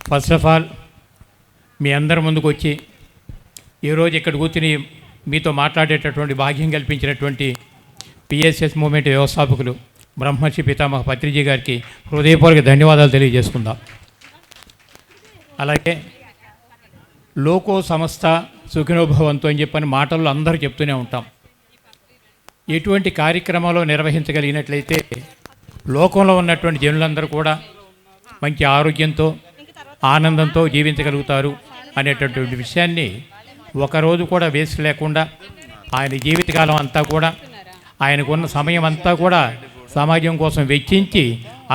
First of all మీ అందరి ముందుకు వచ్చి ఈరోజు ఇక్కడ కూర్చుని మీతో మాట్లాడేటటువంటి భాగ్యం కల్పించినటువంటి పిఎస్ఎస్ మూవ్మెంట్ వ్యవస్థాపకులు బ్రహ్మర్షి పితామహ పత్రిజీ గారికి హృదయపూర్వక ధన్యవాదాలు తెలియజేసుకుందాం. అలాగే లోకో సంస్థ సుఖినోభవంతు అని చెప్పని మాటల్లో అందరూ చెప్తూనే ఉంటాం. ఎటువంటి కార్యక్రమాలు నిర్వహించగలిగినట్లయితే లోకంలో ఉన్నటువంటి జనులందరూ కూడా మంచి ఆరోగ్యంతో ఆనందంతో జీవించగలుగుతారు అనేటటువంటి విషయాన్ని ఒకరోజు కూడా వేస్ట్ లేకుండా ఆయన జీవితకాలం అంతా కూడా ఆయనకున్న సమయం అంతా కూడా సమాజం కోసం వెచ్చించి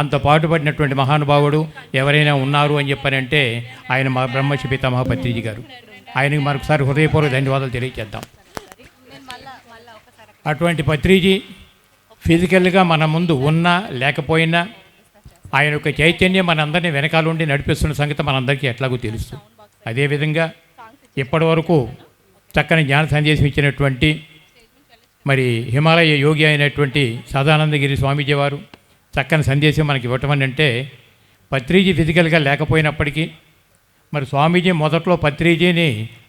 అంత పాటుపడినటువంటి మహానుభావుడు ఎవరైనా ఉన్నారు అని చెప్పారంటే ఆయన మా బ్రహ్మర్షి పితామహ పత్రిజీ గారు. ఆయనకి మరొకసారి హృదయపూర్వక ధన్యవాదాలు తెలియజేద్దాం. అటువంటి పత్రిజీ ఫిజికల్గా మన ముందు ఉన్నా లేకపోయినా ఆయన యొక్క చైతన్యం మనందరినీ వెనకాల ఉండి నడిపిస్తున్న సంగతి మనందరికీ ఎట్లాగో తెలుసు. అదేవిధంగా ఇప్పటి వరకు చక్కని జ్ఞాన సందేశం ఇచ్చినటువంటి మరి హిమాలయ యోగి అయినటువంటి సదానందగిరి స్వామీజీ వారు చక్కని సందేశం మనకి ఇవ్వటం అంటే పత్రిజీ ఫిజికల్గా లేకపోయినప్పటికీ మరి స్వామీజీ మొదట్లో పత్రిజీని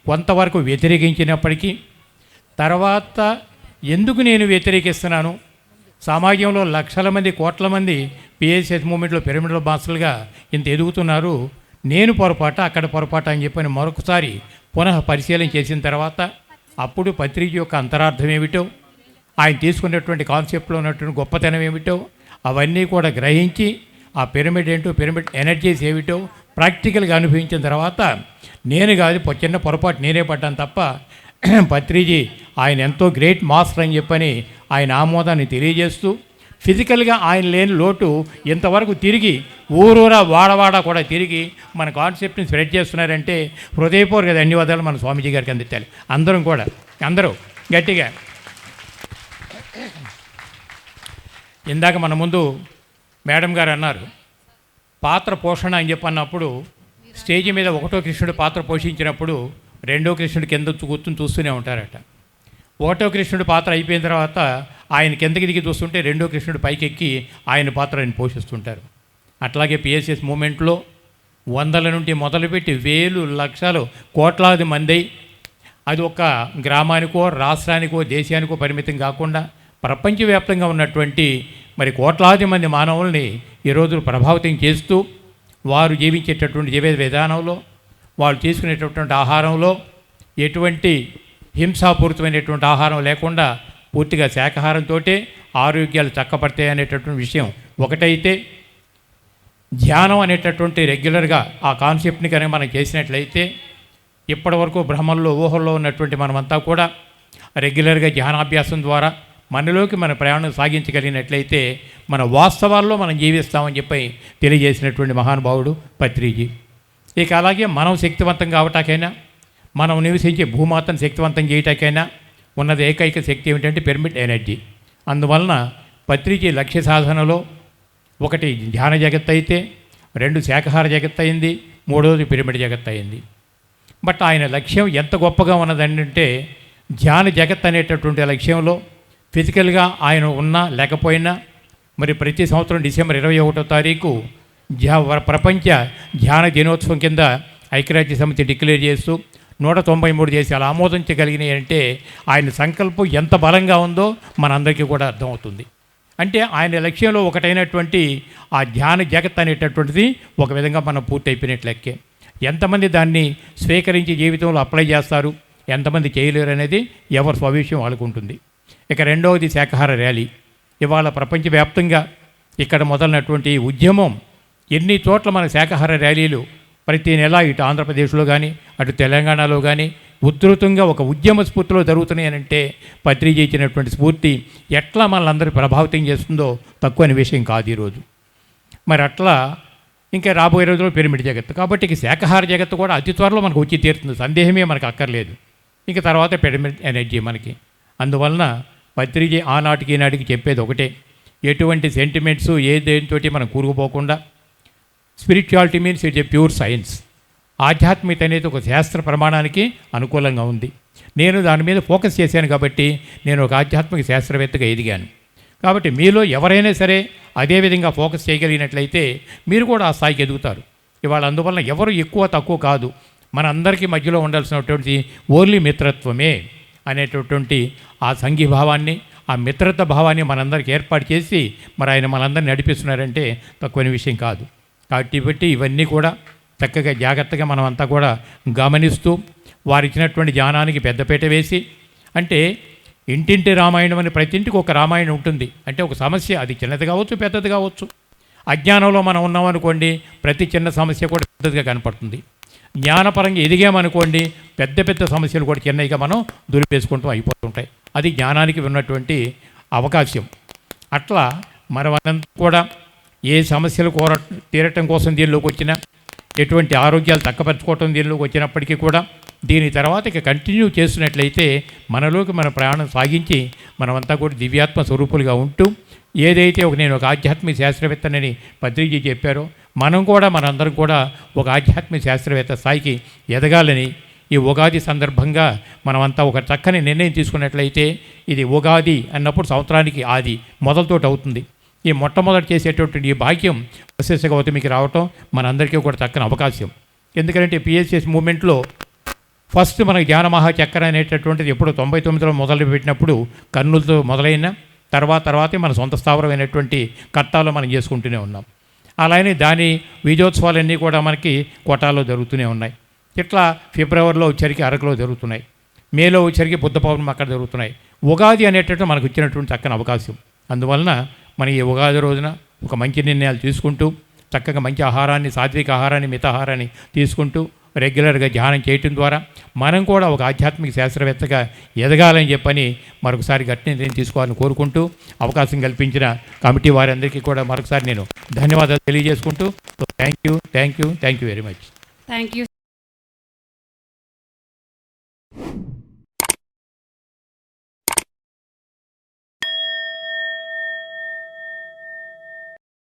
కొంతవరకు వ్యతిరేకించినప్పటికీ తర్వాత ఎందుకు నేను వ్యతిరేకిస్తున్నాను, సమాజంలో లక్షల మంది కోట్ల మంది పిఎస్ఎస్ మూమెంట్లో పిరమిడ్ల మాస్టర్లుగా ఇంత ఎదుగుతున్నారు, నేను పొరపాట అక్కడ పొరపాట అని చెప్పని మరొకసారి పునః పరిశీలన చేసిన తర్వాత అప్పుడు పత్రిజీ యొక్క అంతరార్థం ఏమిటో, ఆయన తీసుకున్నటువంటి కాన్సెప్ట్లో ఉన్నటువంటి గొప్పతనం ఏమిటో అవన్నీ కూడా గ్రహించి ఆ పిరమిడ్ ఏంటో పిరమిడ్ ఎనర్జీస్ ఏమిటో ప్రాక్టికల్గా అనుభవించిన తర్వాత నేను కాదు చిన్న పొరపాటు నేనే పడ్డాను తప్ప పత్రిజీ ఆయన ఎంతో గ్రేట్ మాస్టర్ అని చెప్పని ఆయన ఆమోదాన్ని తెలియజేస్తూ ఫిజికల్గా ఆయన లేని లోటు ఇంతవరకు తిరిగి ఊరూరా వాడవాడ కూడా తిరిగి మన కాన్సెప్ట్ని స్ప్రెడ్ చేస్తున్నారంటే హృదయపూర్వక ధన్యవాదాలు మన స్వామీజీ గారికి అందించాలి. అందరూ గట్టిగా. ఇందాక మన ముందు మేడం గారు అన్నారు పాత్ర పోషణ అని చెప్పన్నప్పుడు స్టేజ్ మీద ఒకటో కృష్ణుడు పాత్ర పోషించినప్పుడు రెండో కృష్ణుడు కింద కూర్చుని చూస్తూనే ఉంటారట. ఒకటో కృష్ణుడు పాత్ర అయిపోయిన తర్వాత ఆయన కిందకి దిగి చూస్తుంటే రెండో కృష్ణుడు పైకెక్కి ఆయన పాత్ర ఆయన పోషిస్తుంటారు. అట్లాగే పిఎస్ఎస్ మూమెంట్లో వందల నుండి మొదలుపెట్టి వేలు లక్షలు కోట్లాది మంది అది ఒక గ్రామానికో రాష్ట్రానికో దేశానికో పరిమితం కాకుండా ప్రపంచవ్యాప్తంగా ఉన్నటువంటి మరి కోట్లాది మంది మానవుల్ని ఈరోజు ప్రభావితం చేస్తూ వారు జీవించేటటువంటి జీవిత విధానంలో వాళ్ళు తీసుకునేటటువంటి ఆహారంలో ఎటువంటి హింసాపూరితమైనటువంటి ఆహారం లేకుండా పూర్తిగా శాకాహారంతో ఆరోగ్యాలు చక్కబడతాయి అనేటటువంటి విషయం ఒకటైతే, ధ్యానం అనేటటువంటి రెగ్యులర్గా ఆ కాన్సెప్ట్ని కనుక మనం చేసినట్లయితే ఇప్పటి వరకు భ్రమల్లో ఊహల్లో ఉన్నటువంటి మనమంతా కూడా రెగ్యులర్గా ధ్యానాభ్యాసం ద్వారా మనలోకి మన ప్రయాణం సాగించగలిగినట్లయితే మన వాస్తవాల్లో మనం జీవిస్తామని చెప్పి తెలియజేసినటువంటి మహానుభావుడు పత్రిజీ. ఇక అలాగే మనం శక్తివంతం కావటాకైనా మనం నివసించే భూమాతను శక్తివంతం చేయటాకైనా ఉన్నది ఏకైక శక్తి ఏమిటంటే పిరమిడ్ ఎనర్జీ. అందువలన పత్రిజీ లక్ష్య సాధనలో ఒకటి ధ్యాన జగత్ అయితే, రెండు శాకాహార జగత్ అయింది, మూడవది పిరమిడ్ జగత్ అయింది. బట్ ఆయన లక్ష్యం ఎంత గొప్పగా ఉన్నదంటే ధ్యాన జగత్ అనేటటువంటి లక్ష్యంలో ఫిజికల్గా ఆయన ఉన్నా లేకపోయినా మరి ప్రతి సంవత్సరం డిసెంబర్ 21వ తారీఖు ప్రపంచ ధ్యాన దినోత్సవం కింద ఐక్యరాజ్య సమితి డిక్లేర్ చేస్తూ 193 దేశాలు ఆమోదించగలిగినాయి అంటే ఆయన సంకల్పం ఎంత బలంగా ఉందో మనందరికీ కూడా అర్థమవుతుంది. అంటే ఆయన లక్ష్యంలో ఒకటైనటువంటి ఆ ధ్యాన జగత్ అనేటటువంటిది ఒక విధంగా మనం పూర్తి అయిపోయినట్లు లెక్కే. ఎంతమంది దాన్ని స్వీకరించి జీవితంలో అప్లై చేస్తారు, ఎంతమంది చేయలేరు అనేది ఎవరి స్వవిషయం వాళ్ళకు ఉంటుంది. ఇక రెండవది శాకాహార ర్యాలీ. ఇవాళ ప్రపంచవ్యాప్తంగా ఇక్కడ మొదలైనటువంటి ఉద్యమం ఎన్ని చోట్ల మన శాకాహార ర్యాలీలు ప్రతి నెల ఇటు ఆంధ్రప్రదేశ్లో కానీ అటు తెలంగాణలో కానీ ఉధృతంగా ఒక ఉద్యమ స్ఫూర్తిలో జరుగుతున్నాయనంటే పత్రిజీ ఇచ్చినటువంటి స్ఫూర్తి ఎట్లా మనల్ని ప్రభావితం చేస్తుందో తక్కువని విషయం కాదు ఈరోజు. మరి అట్లా ఇంకా రాబోయే రోజుల్లో పిరమిడ్ జగత్తు. కాబట్టి ఇక శాకాహార జగత్తు కూడా అతి త్వరలో మనకు వచ్చి తీరుతుంది, సందేహమే మనకు అక్కర్లేదు. ఇక తర్వాత పిరమిడ్ ఎనర్జీ మనకి. అందువలన పత్రిజీ ఆనాటికి ఈనాటికి చెప్పేది ఒకటే, ఎటువంటి సెంటిమెంట్స్ దేనితోటి మనం కూరుకుపోకుండా spirituality means it's a pure science. ఆధ్యాత్మికత అనేది ఒక శాస్త్ర ప్రమాణానికి అనుకూలంగా ఉంది. నేను దాని మీద ఫోకస్ చేశాను కాబట్టి నేను ఒక ఆధ్యాత్మిక శాస్త్రవేత్తగా ఎదిగాను. కాబట్టి మీలో ఎవరైనా సరే అదేవిధంగా ఫోకస్ చేయగలిగినట్లయితే మీరు కూడా ఆ స్థాయికి ఎదుగుతారు. ఇవాళ అందువలన ఎవరు ఎక్కువ తక్కువ కాదు, మన అందరికీ మధ్యలో ఉండాల్సినటువంటి ఓన్లీ మిత్రత్వమే అనేటటువంటి ఆ సంఘీభావాన్ని, ఆ మిత్రత భావాన్ని మనందరికీ ఏర్పాటు చేసి మరి ఆయన మనందరినీ నడిపిస్తున్నారంటే తక్కువని విషయం కాదు. కాబట్టి బట్టి ఇవన్నీ కూడా చక్కగా జాగ్రత్తగా మనం అంతా కూడా గమనిస్తూ వారు ఇచ్చినటువంటి జ్ఞానానికి పెద్దపీట వేసి, అంటే ఇంటింటి రామాయణం అని ప్రతి ఇంటికి ఒక రామాయణం ఉంటుంది. అంటే ఒక సమస్య, అది చిన్నది కావచ్చు పెద్దది కావచ్చు. అజ్ఞానంలో మనం ఉన్నామనుకోండి, ప్రతి చిన్న సమస్య కూడా పెద్దదిగా కనపడుతుంది. జ్ఞానపరంగా ఎదిగామనుకోండి, పెద్ద పెద్ద సమస్యలు కూడా చిన్నగా మనం దులిపేసుకుంటూ అయిపోతుంటాయి. అది జ్ఞానానికి ఉన్నటువంటి అవకాశం. అట్లా మనమంతా కూడా ఏ సమస్యలు తీరటం కోసం దీనిలోకి వచ్చినా, ఎటువంటి ఆరోగ్యాలు తక్కపరుచుకోవటం దీనిలోకి వచ్చినప్పటికీ కూడా దీని తర్వాత ఇక కంటిన్యూ చేస్తున్నట్లయితే మనలోకి మన ప్రయాణం సాగించి మనమంతా కూడా దివ్యాత్మ స్వరూపులుగా ఉంటూ, ఏదైతే నేను ఒక ఆధ్యాత్మిక శాస్త్రవేత్తనని పత్రిజీ చెప్పారో, మనం కూడా మనందరం కూడా ఒక ఆధ్యాత్మిక శాస్త్రవేత్త స్థాయికి ఎదగాలని ఈ ఉగాది సందర్భంగా మనమంతా ఒక చక్కని నిర్ణయం తీసుకున్నట్లయితే, ఇది ఉగాది అన్నప్పుడు సంవత్సరానికి ఆది మొదలతోటి అవుతుంది. ఈ మొట్టమొదటి చేసేటటువంటి ఈ భాగ్యం వశిష్ఠ గౌతమికి రావటం మనందరికీ కూడా చక్కని అవకాశం. ఎందుకంటే పిఎస్సిఎస్ మూమెంట్లో ఫస్ట్ మన జ్ఞాన మహాచక్ర అనేటటువంటిది ఎప్పుడు 99లో మొదలుపెట్టినప్పుడు కర్నూలుతో మొదలైన తర్వాతే మన సొంత స్థావరమైనటువంటి కట్టాలో మనం చేసుకుంటూనే ఉన్నాం. అలానే దాని విజయోత్సవాలన్నీ కూడా మనకి కోటాలో జరుగుతూనే ఉన్నాయి. ఇట్లా ఫిబ్రవరిలో వచ్చరికి అరకులో జరుగుతున్నాయి, మేలో వచ్చరికి బుద్ధ పౌర్ణమి అక్కడ జరుగుతున్నాయి. ఉగాది అనేటట్టు మనకు ఇచ్చినటువంటి చక్కని అవకాశం. అందువలన మన ఈ ఉగాది రోజున ఒక మంచి నిర్ణయాలు తీసుకుంటూ, చక్కగా మంచి ఆహారాన్ని, సాత్విక ఆహారాన్ని, మితాహారాన్ని తీసుకుంటూ రెగ్యులర్గా ధ్యానం చేయటం ద్వారా మనం కూడా ఒక ఆధ్యాత్మిక శాస్త్రవేత్తగా ఎదగాలని చెప్పని మరొకసారి గట్టి నిర్ణయం తీసుకోవాలని కోరుకుంటూ, అవకాశం కల్పించిన కమిటీ వారందరికీ కూడా మరొకసారి నేను ధన్యవాదాలు తెలియజేసుకుంటూ, thank you very much. Thank you.